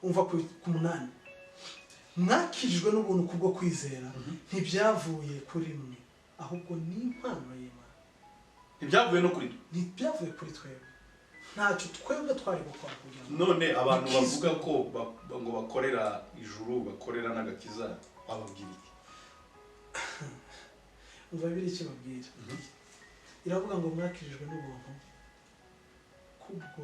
umva ku munani mwakijijwe n'ubuntu kubwo kwizera ntibyavuye kuri mwe ahubwo ni impano y'Imana. Ntibyavuye no kuri ntibyavuye kuri twebwe ntacyo twebwe twari gukora kugira ngo none abantu bavuga ko ngo bakorera ijuru bakorera n'agakiza bababwira iki? umva biri kibabwira iravuga ngo mwakijijwe n'ubuntu kubwo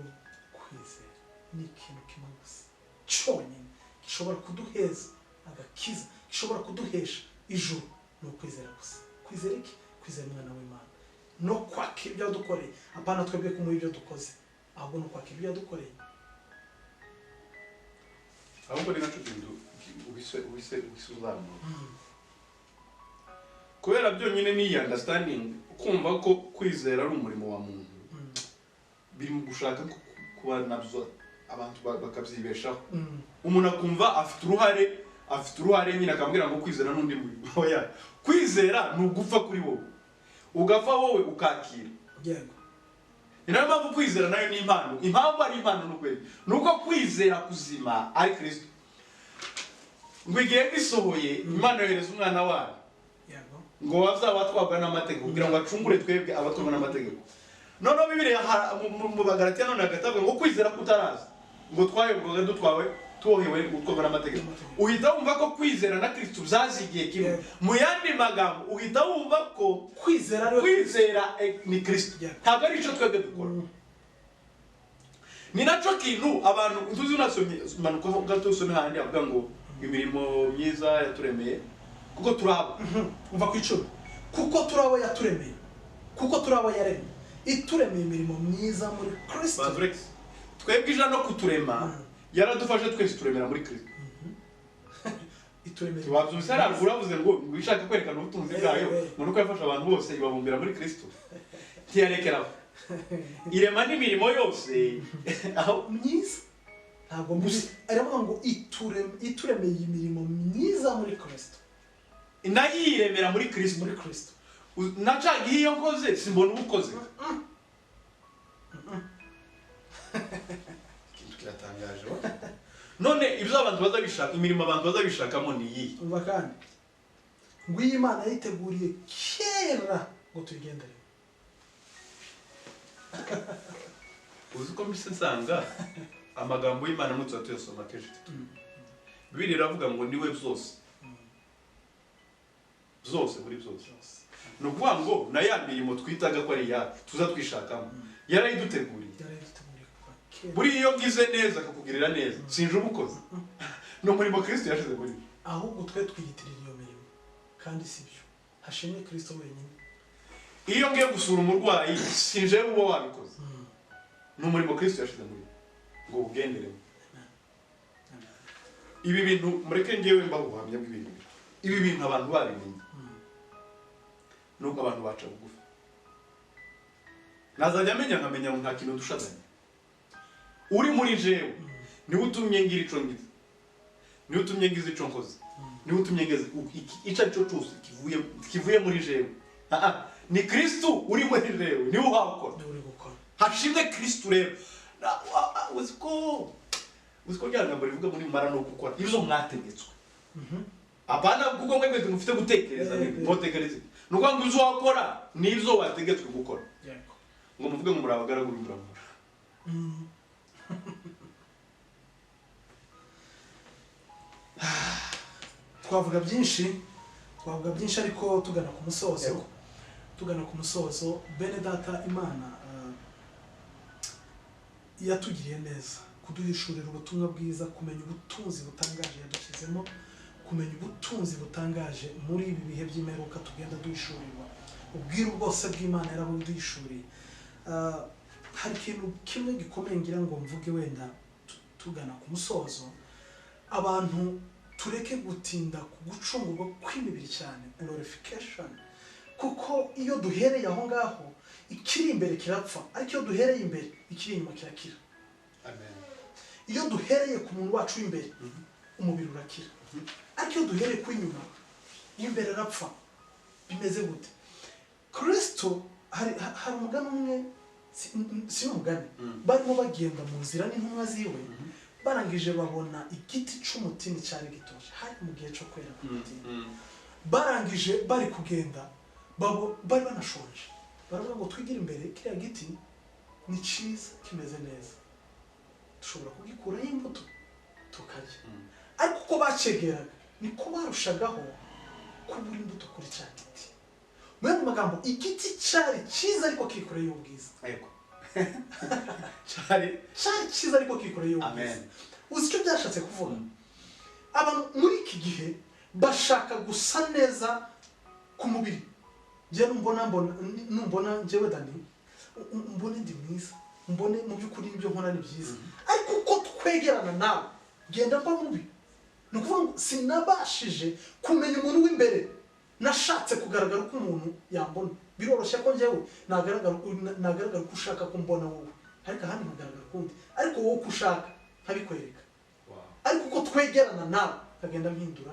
kwizera. Ni ikintu kimwe gusa cyonyine gishobora kuduheza agakiza, gishobora kuduhesha ijuru, ni ukwizera gusa. Kwizera iki? Kwizera umwana w'Imana no kwakira ibyo yadukoreye, apana twebwe kumuha ibyo dukoze, ahubwo no kwakira ibyo yadukoreye. ahubwo ni nacyo kintu uhise uzamura kubera byonyine ni understanding, kumva ko kwizera ari umurimo wa muntu biri mu gushaka kuba nabyo abantu bakabyibeshaho. Umuntu akumva afite uruhare nyine akambwira ngo kwizera n'undi murimo. Oya, kwizera ni ugupfa kuri wowe, ugapfa wowe ukakira. Yego, ni nayo mpamvu kwizera nayo ni impano. Impamvu ari impano nuko kwizera kuzima ari Kristo. Ngo igihe gisohoye Imana yohereza umwana wayo ngo bazaba n'amategeko kugira ngo acungure twebwe abatwumva n'amategeko. Noneho Bibiliya mu Bagalatiya none hagatavuga ngo kwizera kutaraza ngo twayoborwaga dutwawe tuohewe gutwumva n'amategeko. Uhita wumva ko kwizera na Kristo byazigiye kimwe. Mu yandi magambo uhita wumva ko kwizera ni Kristo, ntabwo ari icyo twebwe dukora. Ni nacyo kintu abantu ntuzi unasomye manuka gato usome handi avuga ngo imirimo myiza yaturemeye kuko turaba. umva ku icumi, kuko turabo yaturemeye, kuko turabo yaremye ituremeye imirimo myiza muri Kristo. Twebwe ija no kuturema yaradufashe twese turemera muri Kristo. Ituremeye tubabyumvise uravuze ngo wishaka kwerekana ubutunzi bwayo nuko yafasha abantu bose ibabumbira muri Kristo. Tiyarekeraho irema n'imirimo yose aho myiza ntabwo mbuzi aravuga ngo ituremeye imirimo myiza muri Kristo. Inayiremera muri Kristo. Nacagiye iyo nkoze simbona ubukoze. Kintu kiratangaje. None ibyo abantu bazabishaka, imirimo abantu bazabishakamo ni iyi. Umva kandi ngo Imana yiteguriye kera ngo tuyigendere. Uzi ko mbise nsanga amagambo y'Imana n'utso tuyasoma kenshi. Bibiliya iravuga ngo niwe byose muri byose. No kuvuga ngo na ya mirimo twitaga ko ari yacu tuza twishakamo yarayiduteguriye. Buri iyo ngize neza akakugirira neza sinje ubukoze. No muri Kristo yashize muri. Ahubwo twe twiyitirira iyo mirimo kandi sibyo. Hashimwe Kristo wenyine. Iyo ngiye gusura umurwayi sinje uwo wabikoze. No muri Kristo yashize muri ngo ugenderemo. Ibi bintu mureke ngewe mbabuhamya bw'ibintu. Ibi bintu abantu babimenye. Nuko abantu baca bugufi. Nazajya nkamenya nta kintu dushazanye. Uri muri jewe niwe utumye ngira ico ngize. Niwe utumye ngize ico nkoze. Niwe utumye ngize ica cyo cyose kivuye muri jewe. Ni Kristo uri muri jewe niwe uhakora. Hashimwe Kristo rero. Uziko ryangamba rivuga muri mara no gukora ibyo mwategetswe. Apana kuko mwebwe mufite gutekereza mwotekereza. Nuko ngo uzo wakora nibyo wategetswe gukora. Yego. Ngo muvuge ngo murabagaragura muramura. Twavuga byinshi ariko tugana ku musozo. Bene data, Imana yatugiriye neza kuduhishurira ubutumwa bwiza, kumenya ubutunzi butangaje yadushyizemo, kumenya ubutunzi butangaje muri ibi bihe by'imperuka tugenda duhishurirwa. Ubwiru bwose bw'Imana yarabuduhishuriye. Hari ikintu kimwe gikomeye ngira ngo mvuge wenda tugana ku musozo. Abantu tureke gutinda ku gucungurwa kw'imibiri cyane, glorification, kuko iyo duhereye aho ngaho ikiri imbere kirapfa, ariko iyo duhereye imbere ikiri inyuma kirakira. Amen. Iyo duhereye ku muntu wacu w'imbere umubiri urakira, ariko iyo duhereye ku inyuma imbere arapfa. Bimeze gute? Kristo hari umugani umwe, si umugani, barimo bagenda mu nzira n'intumwa ziwe, barangije babona igiti c'umutini cyari gitoshye hari mu gihe cyo kwera k'umutini. Barangije bari kugenda bari banashonje, baravuga ngo twigire imbere, kiriya giti ni cyiza kimeze neza, dushobora kugikuraho imbuto tukarya. Ariko uko bacegeraga niko barushagaho kubura imbuto kuri cya giti. Mu magambo, igiti cyari cyiza ariko kikoreye ubwiza. cyari cyiza ariko kikoreye ubwiza. Uzi icyo byashatse kuvuga? Abantu muri iki gihe bashaka gusa neza ku mubiri. Je numbona njyewe Dani, mbone ndi mwiza, mbone mu by'ukuri ibyo nkora ni byiza. Ariko uko twegerana nawe genda mba mubi. Ni ukuvuga ngo sinabashije kumenya umuntu w'imbere, nashatse kugaragara ko umuntu yambona. Biroroshye ko njyewe nagaragara ko ushaka ko mbona wowe, ariko ahandi nkagaragara kundi, ariko wowe uko ushaka nkabikwereka. Ariko uko twegerana nawe kagenda mpindura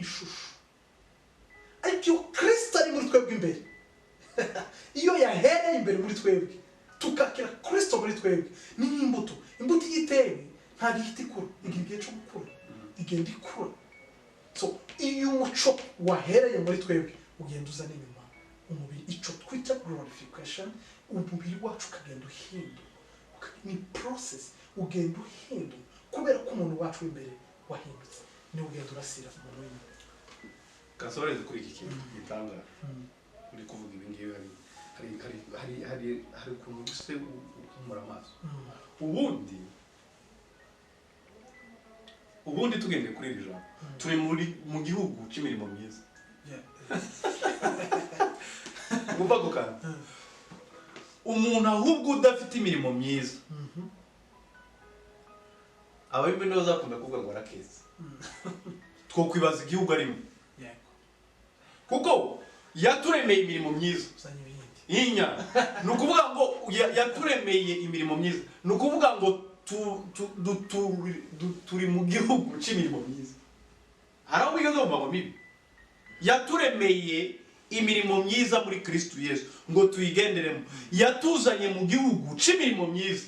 ishusho. Ariko iyo Kristo ari muri twebwe imbere, iyo yahereye imbere muri twebwe, tukakira Kristo muri twebwe, ni nk'imbuto. Imbuto yitewe ntabwo ihita ikura, igira igihe cyo gukura, igenda ikura. So iyo umuco wahereye muri twebwe ugenda uzana inyuma umubiri, icyo twita glorification, umubiri wacu ukagenda uhinduka. Ni process ugenda uhinduka kubera ko umuntu wacu w'imbere wahindutse, ni ugenda urasira umuntu w'inyuma. Kasoreze kuri iki kintu gitangaje uri kuvuga ibi ngibi, hari ukuntu guse umura amaso. ubundi tugendeye kuri iri jambo, turi mu gihugu cy'imirimo myiza. Umva gukana umuntu ahubwo udafite imirimo myiza, ababimwe nibo zakunda kuvuga ngo arakeza. Two kwibaza igihugu arimo, kuko yaturemeye imirimo myiza. Inya ni ukuvuga ngo yaturemeye imirimo myiza, ni ukuvuga ngo turi mu gihugu cy'imirimo myiza. Hari aho bigaze mu magambo mibi. Yaturemeye imirimo myiza muri Kristo Yesu ngo tuyigenderemo. Yatuzanye mu gihugu cy'imirimo myiza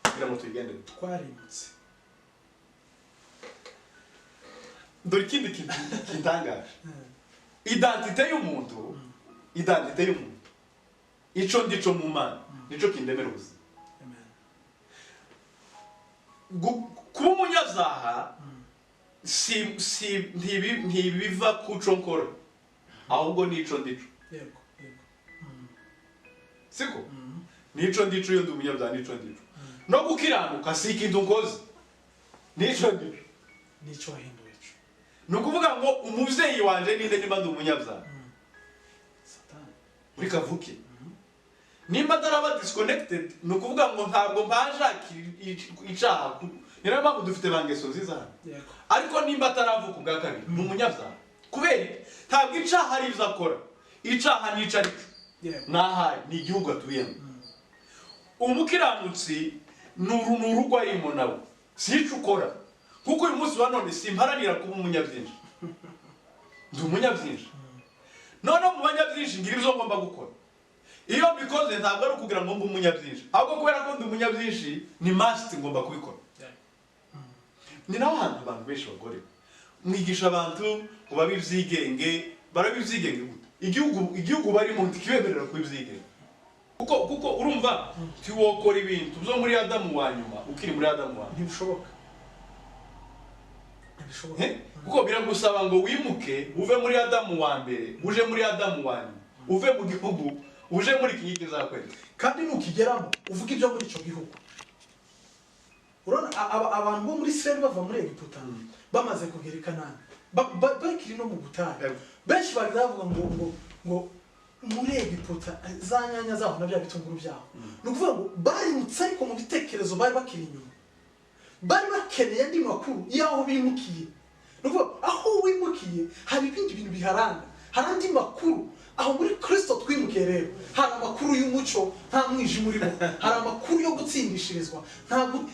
kugira ngo tuyigenderemo. Twarimutse. Dore ikindi kintu kitangaje. Identite y'umuntu, ico ndico mu Mana, nico kindemera ubuzima. Kuba umunyazaha ntibiva kuco nkora, ahubwo nico ndico. Siko? Nico ndico iyo ndi umunyabyaha, nico ndico. No gukiranuka si ikintu nkoze, nico ndico. Nico wahinduye ico. Ni ukuvuga ngo umuvyeyi wanje ninde nimba ndi umunyabyaha? Satani. Muri kavuke. Nimba daraba disconnected, ni ukuvuga ngo ntabwo mbanshakira icaha. Niyo mpamvu dufite bangeso nziza hano. Ariko nimba ataravuka ubwa kabiri ni umunyabyaha. Kubera ntabwo icaha ari ibyo akora, icaha ni ico ariko. Nahaye ni igihugu atuyemo. Umukiranutsi ni urugo arimo nawe, si ico ukora. Kuko uyu munsi wa none simparanira kuba umunyabyinshi, ndi umunyabyinshi. None mu banyabyinshi ngira ibyo ngomba gukora. Iyo mbikoze ntabwo ari ukugira ngo mbe umunyabyinshi, ahubwo kubera ko ndi umunyabyinshi ni must ngomba kubikora. Ni naho hantu abantu benshi bagore mwigisha abantu kuba bivyigenge, barabivyigenge gute? Igihugu barimo ntikibemerera kubivyigenge. Kuko urumva tiwokora ibintu byo muri Adamu wa nyuma ukiri muri Adamu wa. Ntibishoboka. Kuko biragusaba ngo wimuke uve muri Adamu wa mbere uje muri Adamu wa nyuma, uve mu gihugu uje muri iki kizakwera. Kandi nukigeramo uvuga ibyo muri ico gihugu. Urona abantu bo muri Israel bava muri Egiputa bamaze kugera i Kanani, bakiri no mu butayu. Benshi baravuga ngo muri Egiputa za nyanya zaho nabya bitunguru byaho. No kuvuga ngo barimutse ariko mu bitekerezo bari bakiri inyuma. Bari bakeneye andi makuru yaho bimukiye. No kuvuga aho wimukiye hari ibindi bintu biharanga, hari andi makuru. Aho muri Kristo twimukiye rero hari amakuru y'umuco, nta mwijima urimo, hari amakuru yo gutsindishirizwa,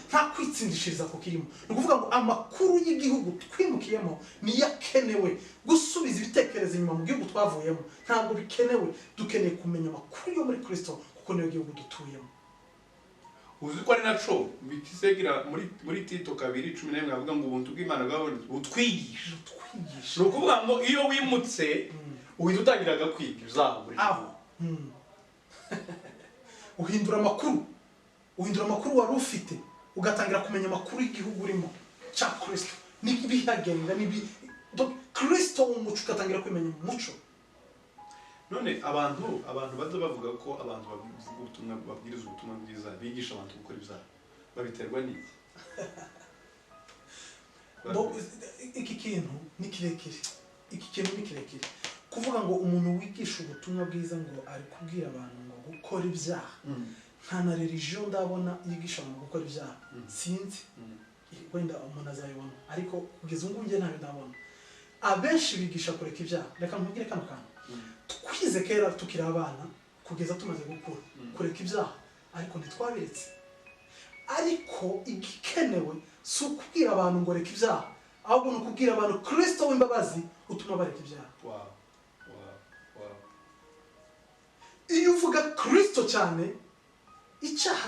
nta kwitsindishiriza ko kirimo. Ni ukuvuga ngo amakuru y'igihugu twimukiyemo ni yakenewe gusubiza ibitekerezo inyuma mu gihugu twavuyemo. Ntabwo bikenewe, dukeneye kumenya amakuru yo muri Kristo kuko niyo gihugu dutuyemo. uzi ko ari naco bitisekira muri Tito 2:11 avuga ngo ubuntu bw'Imana bwabonetse butwigisha. No kuvuga ngo iyo wimutse uhita utangiraga kwiga ibyaha muri aho uhindura amakuru wari ufite ugatangira kumenya amakuru y'igihugu urimo cya Kristo n'ibihagenga Kristo umuco ugatangira kumenya umuco. None abantu baza bavuga ko abantu babwiriza ubutumwa bwiza bigisha abantu gukora ibyaha babiterwa n'iki? Iki kintu ni kirekire kuvuga ngo umuntu wigisha ubutumwa bwiza ngo ari kubwira abantu ngo gukora ibyaha nta na religion ndabona yigisha abantu gukora ibyaha sinzi wenda umuntu azayibona ariko kugeza ubu ngiye ntawe ndabona. Abenshi bigisha kureka ibyaha. Reka nkubwire kano kantu twize kera tukiri abana kugeza tumaze gukura kureka ibyaha ariko ntitwabiretse. Ariko igikenewe si ukubwira abantu ngo reka ibyaha ahubwo ni ukubwira abantu Kristo w'imbabazi utuma bareka ibyaha. Iyo uvuga Kristo cyane icyaha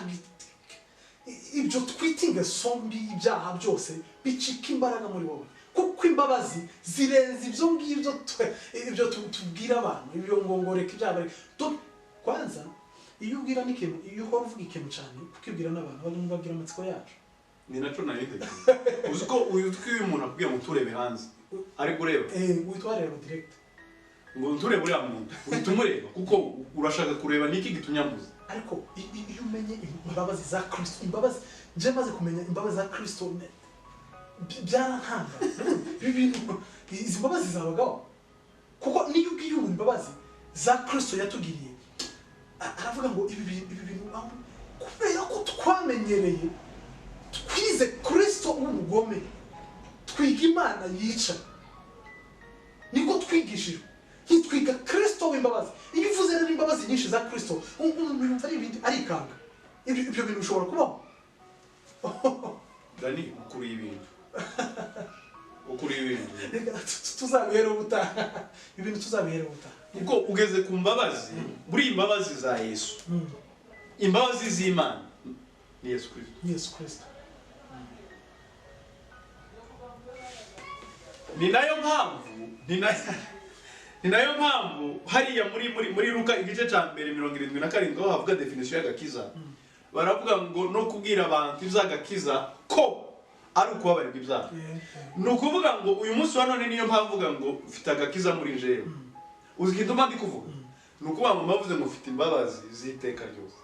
ibyo twitinga sombi ibyaha byose bicika imbaraga muri wowe kuko imbabazi zirenze ibyo ngibyo ibyo tubwira abantu ibyo ngo reka ibyaha kwanza iyo ubwira n'ikintu iyo uhora uvuga ikintu cyane ukibwira n'abantu babwira amatsiko yacu ni naco nayitegereje. Uzi ko uyu umuntu akubwiye ngo turebe hanze ariko ureba witwareba direct ngo turebe uriya muntu uhita umureba kuko urashaka kureba niki gitunyamuza. Ariko iyo umenye imbabazi za Kristo imbabazi nje maze kumenya imbabazi za Kristo byarantanga izi mbabazi zabagaho kuko niyo ubwiye umuntu imbabazi za Kristo yatugiriye aravuga ngo ibi bintu kubera ko twamenyereye twize Kristo w'umugome twiga Imana yica niko twigishijwe hitwiga Kristo w'imbabazi. Iyo uvuze rero imbabazi nyinshi za Kristo umuntu yumva ari ibindi arikanga ibyo bintu bishobora kubaho. Dani ukuri ibintu tuzabihera ubutaha ibintu tuzabihera ubutaha kuko ugeze ku mbabazi buri imbabazi za Yesu imbabazi z'Imana ni Yesu Kristo. Ni nayo mpamvu hariya muri Luka igice cya mbere 77 aho havuga definition y'agakiza baravuga ngo no kubwira abantu iby'agakiza ko ari ukubabarirwa ibyaha. Ni ukuvuga ngo uyu munsi wa none niyo mpavuga ngo ufite agakiza muri jewe uzi kituma ndi kuvuga ni ukuvuga ngo mavuze ngo ufite imbabazi z'iteka ryose.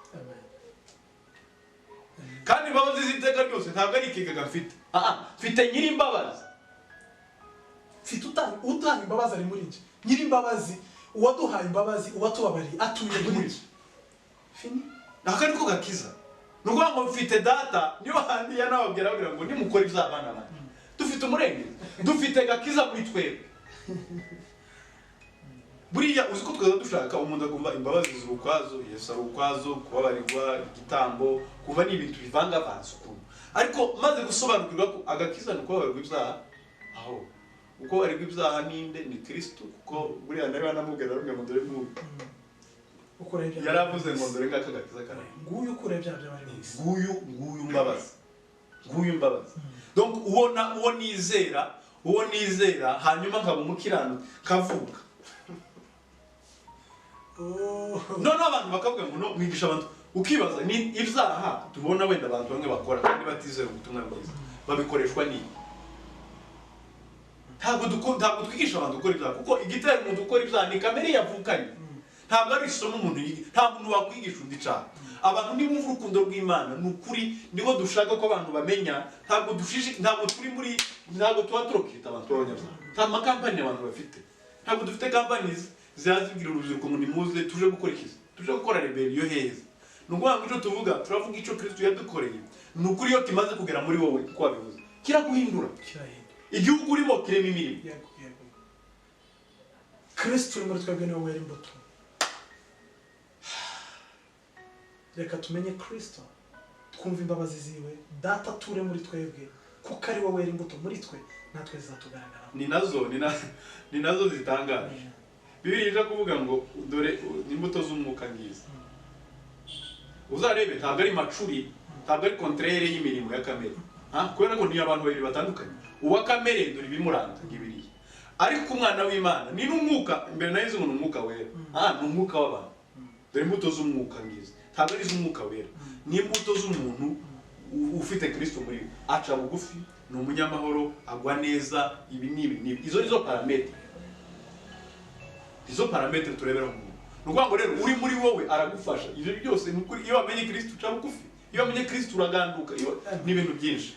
Kandi imbabazi z'iteka ryose ntabwo ari ikigaga mfite mfite nyiri imbabazi mfite utanga imbabazi ari muri nje nyiri imbabazi uwaduhaye imbabazi uwatubabariye atuye muri nje fini ntabwo ari ko gakiza. Nuko ngo mfite data niyo handi yanababwira ngo nimukora iby'abana bane dufite umurengezi dufite gakiza muri twebwe. Buriya uzi ko twaza dushaka umuntu agomba imbabazi z'urukwazo Yesu ari ukwazo kubabarirwa igitambo kuva n'ibintu bivangavanze ukuntu ariko maze gusobanukirwa ko agakiza no kubabarirwa ibyaha aho uko barirwa ibyaha ninde ni Kristo kuko buriya nawe banamubwira ngo dore nk'ubu yaravuze ngo dore ngaka gakiza kana nguyu ukure bya bari mwisi nguyu mbabazi donc uwo nizera hanyuma nkaba umukirano kavuka none abantu bakavuga ngo no mwigisha abantu ukibaza ni ibyaha tubona wenda abantu bamwe bakora kandi batizera ubutumwa bwiza babikoreshwa ni ntabwo twigisha abantu gukora ibyaha kuko igitera umuntu gukora ibyaha ni kamere yavukanye ntabwo ari isomo umuntu yiga nta muntu wakwigisha undi cyaha. Abantu ni bumva urukundo rw'Imana ni ukuri niho dushaka ko abantu bamenya ntabwo tuba turokita abantu b'abanyabyaha nta makampani abantu bafite ntabwo dufite kampani zazibwira urubyiruko ngo nimuze tuje gukora iki tuje gukora rebellion heza. Ni ukuvuga ngo icyo tuvuga turavuga icyo Kristo yadukoreye ni ukuri iyo kimaze kugera muri wowe uko wabivuze kiraguhindura igihugu urimo kirema imirimo. Kristo uri muri twebwe niwe wera imbuto. Reka tumenye Kristo twumva imbabazi ziwe data ture muri twebwe kuko ari wowe wera imbuto muri twe natwe zizatugaragara. Ni nazo zitangaje. Bibiliya ije kuvuga ngo dore imbuto z'umwuka ngiza uzarebe ntabwo ari macuri ntabwo ari contraire y'imirimo ya kamere. Kubera ko ni abantu babiri batandukanye. Uwa kamere dore ibimuranga ngibiriye. Ariko umwana w'Imana ni n'umwuka, imbere nayo ngo n'umwuka wera. Ni umwuka w'abantu. Dore imbuto z'umwuka ngize. Ntabwo ari z'umwuka wera. Ni imbuto z'umuntu ufite Kristo muri we. Aca bugufi, ni umunyamahoro, agwa neza, ibi. Izo nizo parametre. Izo parametre turebera mu muntu. Nukuvuga ngo rero uri muri wowe aragufasha. Ibyo byose nukuri iyo wamenye Kristo uca bugufi. Iyo wamenye Kristo uraganduka. Iyo ni ibintu byinshi.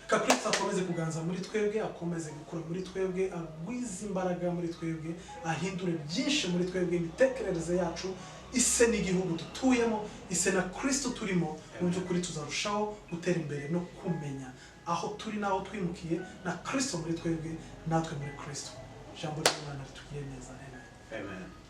Kristo akomeze kuganza muri twebwe, akomeze gukura muri twebwe, agwiza imbaraga muri twebwe, ahindure byinshi muri twebwe, imitekerereze yacu ise n'igihugu dutuyemo, ise na Kristo turimo, mu by'ukuri tuzarushaho gutera imbere no kumenya aho turi naho twimukiye na Kristo muri twebwe, natwe muri Kristo. Ijambo ry'Imana ritugire neza. Amen.